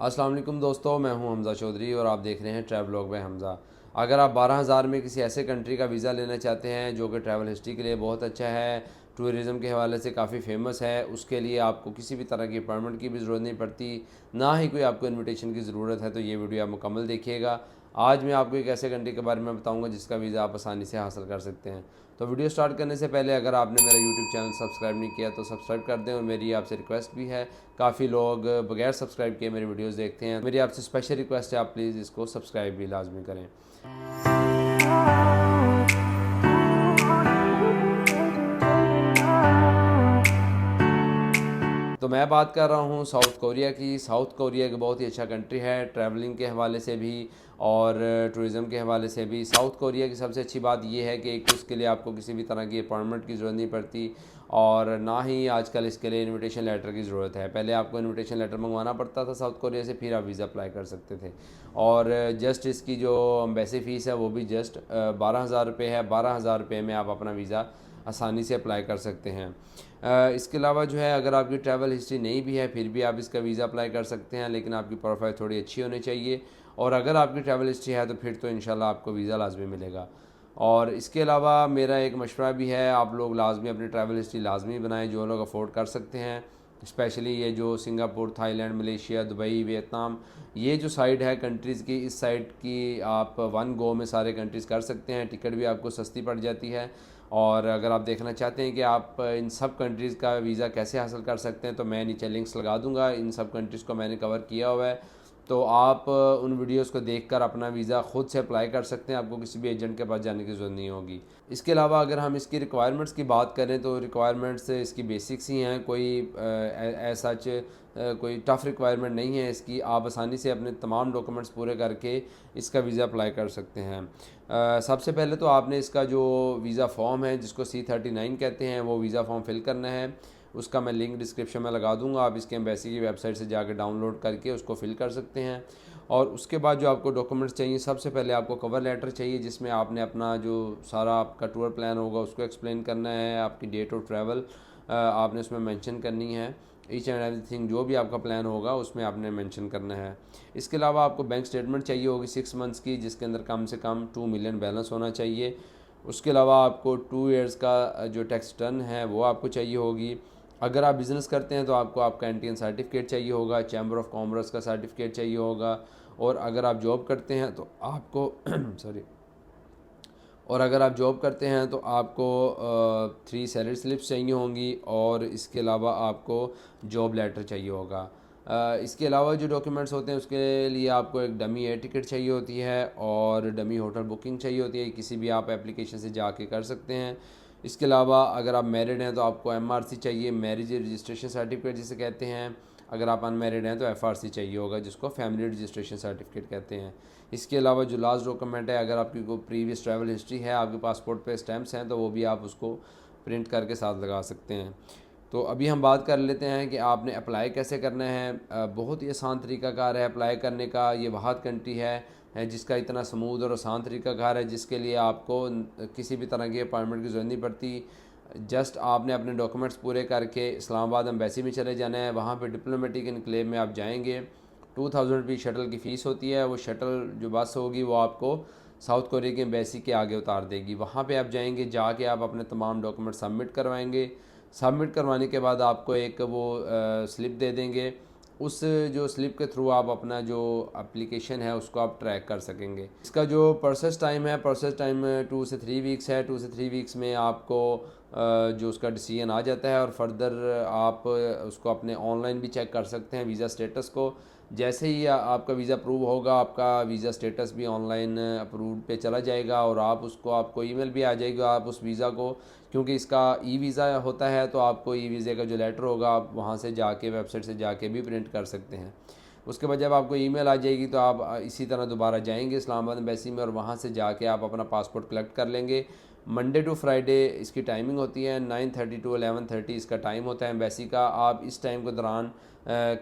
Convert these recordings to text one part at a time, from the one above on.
अस्सलाम वालेकुम दोस्तों, मैं हूं हमज़ा चौधरी और आप देख रहे हैं ट्रैवल व्लॉग बाय हमज़ा। अगर आप 12,000 में किसी ऐसे कंट्री का वीज़ा लेना चाहते हैं जो कि ट्रैवल हिस्ट्री के लिए बहुत अच्छा है, टूरिज़म के हवाले से काफ़ी फ़ेमस है, उसके लिए आपको किसी भी तरह की अपॉइंटमेंट की भी ज़रूरत नहीं पड़ती, ना ही कोई आपको इन्विटेशन की ज़रूरत है, तो ये वीडियो आप मुकम्मल देखिएगा। आज मैं आपको एक ऐसे कंट्री के बारे में बताऊंगा जिसका वीज़ा आप आसानी से हासिल कर सकते हैं। तो वीडियो स्टार्ट करने से पहले अगर आपने मेरा यूट्यूब चैनल सब्सक्राइब नहीं किया तो सब्सक्राइब कर दें, और मेरी आपसे रिक्वेस्ट भी है, काफ़ी लोग बगैर सब्सक्राइब किए मेरी वीडियोस देखते हैं, मेरी आपसे स्पेशल रिक्वेस्ट है आप प्लीज़ इसको सब्सक्राइब भी लाजमी करें। तो मैं बात कर रहा हूँ साउथ कोरिया की। साउथ कोरिया एक बहुत ही अच्छा कंट्री है, ट्रैवलिंग के हवाले से भी और टूरिज़म के हवाले से भी। साउथ कोरिया की सबसे अच्छी बात यह है कि एक तो इसके लिए आपको किसी भी तरह की अपॉइंटमेंट की ज़रूरत नहीं पड़ती, और ना ही आजकल इसके लिए इनविटेशन लेटर की ज़रूरत है। पहले आपको इनविटेशन लेटर मंगवाना पड़ता था साउथ कोरिया से, फिर आप वीज़ा अप्लाई कर सकते थे। और जस्ट इसकी जो एम्बेसी फ़ीस है वो भी जस्ट 12,000 रुपये है। 12,000 रुपये में आप अपना वीज़ा आसानी से अप्लाई कर सकते हैं। इसके अलावा जो है, अगर आपकी ट्रैवल हिस्ट्री नहीं भी है फिर भी आप इसका वीज़ा अप्लाई कर सकते हैं, लेकिन आपकी प्रोफाइल थोड़ी अच्छी होनी चाहिए। और अगर आपकी ट्रैवल हिस्ट्री है तो फिर तो इंशाल्लाह आपको वीज़ा लाजमी मिलेगा। और इसके अलावा मेरा एक मशवरा भी है, आप लोग लाजमी अपनी ट्रैवल हिस्ट्री लाजमी बनाएं, जो लोग अफोर्ड कर सकते हैं। स्पेशली ये जो Singapore, Thailand, Malaysia, Dubai, Vietnam, ये जो साइड है कंट्रीज़ की, इस साइड की आप वन गो में सारे कंट्रीज़ कर सकते हैं। टिकट भी आपको सस्ती पड़ जाती है। और अगर आप देखना चाहते हैं कि आप इन सब कंट्रीज़ का वीज़ा कैसे हासिल कर सकते हैं, तो मैं नीचे लिंक्स लगा दूंगा। इन सब कंट्रीज़ को मैंने कवर किया हुआ है, तो आप उन वीडियोस को देखकर अपना वीज़ा ख़ुद से अप्लाई कर सकते हैं। आपको किसी भी एजेंट के पास जाने की ज़रूरत नहीं होगी। इसके अलावा अगर हम इसकी रिक्वायरमेंट्स की बात करें तो रिक्वायरमेंट्स इसकी बेसिक्स ही हैं, कोई ऐसा कोई टफ़ रिक्वायरमेंट नहीं है इसकी। आप आसानी से अपने तमाम डॉक्यूमेंट्स पूरे करके इसका वीज़ा अप्लाई कर सकते हैं। सबसे पहले तो आपने इसका जो वीज़ा फ़ॉर्म है जिसको C39 कहते हैं, वो वीज़ा फ़ॉर्म फिल करना है। उसका मैं लिंक डिस्क्रिप्शन में लगा दूंगा, आप इसके एम्बेसी की वेबसाइट से जाकर डाउनलोड करके उसको फिल कर सकते हैं। और उसके बाद जो आपको डॉक्यूमेंट्स चाहिए, सबसे पहले आपको कवर लेटर चाहिए जिसमें आपने अपना जो सारा आपका टूर प्लान होगा उसको एक्सप्लेन करना है, आपकी डेट ऑफ ट्रैवल आपने उसमें मेंशन करनी है। ईच एंड एवरीथिंग जो भी आपका प्लान होगा उसमें आपने मेंशन करना है। इसके अलावा आपको बैंक स्टेटमेंट चाहिए होगी 6 मंथ्स की, जिसके अंदर कम से कम 2 मिलियन बैलेंस होना चाहिए। उसके अलावा आपको 2 ईयर्स का जो टैक्स रिटर्न है वो आपको चाहिए होगी। अगर आप बिज़नेस करते हैं तो आपको आपका एनटीएन सर्टिफिकेट चाहिए होगा, चैम्बर ऑफ कॉमर्स का सर्टिफिकेट चाहिए होगा। और अगर आप जॉब करते हैं तो आपको सॉरी और अगर आप जॉब करते हैं तो आपको 3 सैलरी स्लिप्स चाहिए होंगी, और इसके अलावा आपको जॉब लेटर चाहिए होगा। इसके अलावा जो डॉक्यूमेंट्स होते हैं उसके लिए आपको एक डमी एयर टिकट चाहिए होती है, और डमी होटल बुकिंग चाहिए होती है। किसी भी आप एप्लीकेशन से जाके कर सकते हैं। इसके अलावा अगर आप मैरिड हैं तो आपको एमआरसी चाहिए, मैरिज रजिस्ट्रेशन सर्टिफिकेट जिसे कहते हैं। अगर आप अनमैरिड हैं तो एफआरसी चाहिए होगा, जिसको फैमिली रजिस्ट्रेशन सर्टिफिकेट कहते हैं। इसके अलावा जो लास्ट डॉक्यूमेंट है, अगर आपकी कोई प्रीवियस ट्रैवल हिस्ट्री है, आपके पासपोर्ट पे स्टैम्प्स हैं, तो वो भी आप उसको प्रिंट करके साथ लगा सकते हैं। तो अभी हम बात कर लेते हैं कि आपने अप्लाई कैसे करना है। बहुत ही आसान तरीक़ाकार है अप्लाई करने का। ये वहाँ कंट्री है जिसका इतना स्मूथ और आसान तरीक़ाकार है, जिसके लिए आपको किसी भी तरह की अपॉइंटमेंट की ज़रूरत नहीं पड़ती। जस्ट आपने अपने डॉक्यूमेंट्स पूरे करके इस्लामाबाद एम्बेसी में चले जाना है। वहाँ पे डिप्लोमेटिक इनक्लेव में आप जाएंगे। 2,000 रुपये शटल की फ़ीस होती है। वो शटल जो बस होगी वो आपको साउथ कोरिया की एम्बेसी के आगे उतार देगी। वहाँ पे आप जाएंगे, जाके आप अपने तमाम डॉक्यूमेंट सबमिट करवाएंगे। सबमिट करवाने के बाद आपको एक वो स्लिप दे देंगे। उस जो स्लिप के थ्रू आप अपना जो एप्लीकेशन है उसको आप ट्रैक कर सकेंगे। इसका जो प्रोसेस टाइम है, प्रोसेस टाइम 2 से 3 वीक्स है। 2 से 3 वीक्स में आपको जो उसका डिसीजन आ जाता है, और फर्दर आप उसको अपने ऑनलाइन भी चेक कर सकते हैं वीज़ा स्टेटस को। जैसे ही आपका वीज़ा अप्रूव होगा, आपका वीज़ा स्टेटस भी ऑनलाइन अप्रूव पे चला जाएगा, और आप उसको आपको ईमेल भी आ जाएगा। आप उस वीज़ा को, क्योंकि इसका ई वीज़ा होता है, तो आपको ई वीज़े का जो लेटर होगा आप वहाँ से जाके वेबसाइट से जाके भी प्रिंट कर सकते हैं। उसके बाद जब आपको ईमेल आ जाएगी तो आप इसी तरह दोबारा जाएंगे इस्लामाबाद एम्बेसी में, और वहाँ से जाके आप अपना पासपोर्ट कलेक्ट कर लेंगे। मंडे टू फ्राइडे इसकी टाइमिंग होती है, 9:30 टू 11:30 इसका टाइम होता है एम्बेसी का। आप इस टाइम के दौरान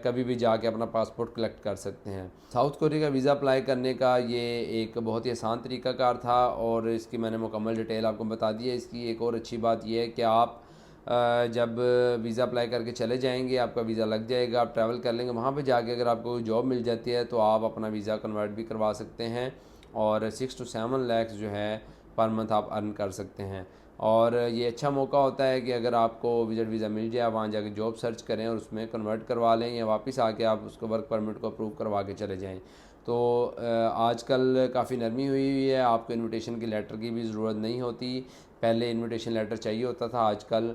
कभी भी जाके अपना पासपोर्ट कलेक्ट कर सकते हैं। साउथ कोरिया का वीज़ा अप्लाई करने का ये एक बहुत ही आसान तरीक़ाकार था, और इसकी मैंने मुकम्मल डिटेल आपको बता दी है। इसकी एक और अच्छी बात यह है कि आप जब वीज़ा अप्लाई करके चले जाएंगे, आपका वीज़ा लग जाएगा, आप ट्रैवल कर लेंगे, वहाँ पे जाके अगर आपको जॉब मिल जाती है तो आप अपना वीज़ा कन्वर्ट भी करवा सकते हैं और 6 to 7 लाख जो है पर मंथ आप अर्न कर सकते हैं। और ये अच्छा मौका होता है कि अगर आपको विजिट वीज़ा मिल जाए, आप वहाँ जाके जॉब सर्च करें और उसमें कन्वर्ट करवा लें या वापस आके आप उसको वर्क परमिट को अप्रूव करवा के चले जाएँ। तो आजकल काफ़ी नरमी हुई है, आपको इनविटेशन की लेटर की भी ज़रूरत नहीं होती। पहले इनविटेशन लेटर चाहिए होता था, आजकल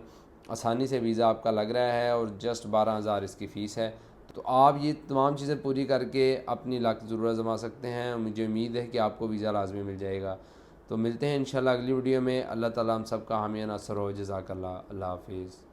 आसानी से वीज़ा आपका लग रहा है और जस्ट 12,000 इसकी फ़ीस है। तो आप ये तमाम चीज़ें पूरी करके अपनी लाख ज़रूरत जमा सकते हैं। मुझे उम्मीद है कि आपको वीज़ा लाजमी मिल जाएगा। तो मिलते हैं इंशाल्लाह अगली वीडियो में। अल्लाह ताला हम सब का हामी नासर हो। जज़ाकल्लाह। अल्लाह हाफिज़।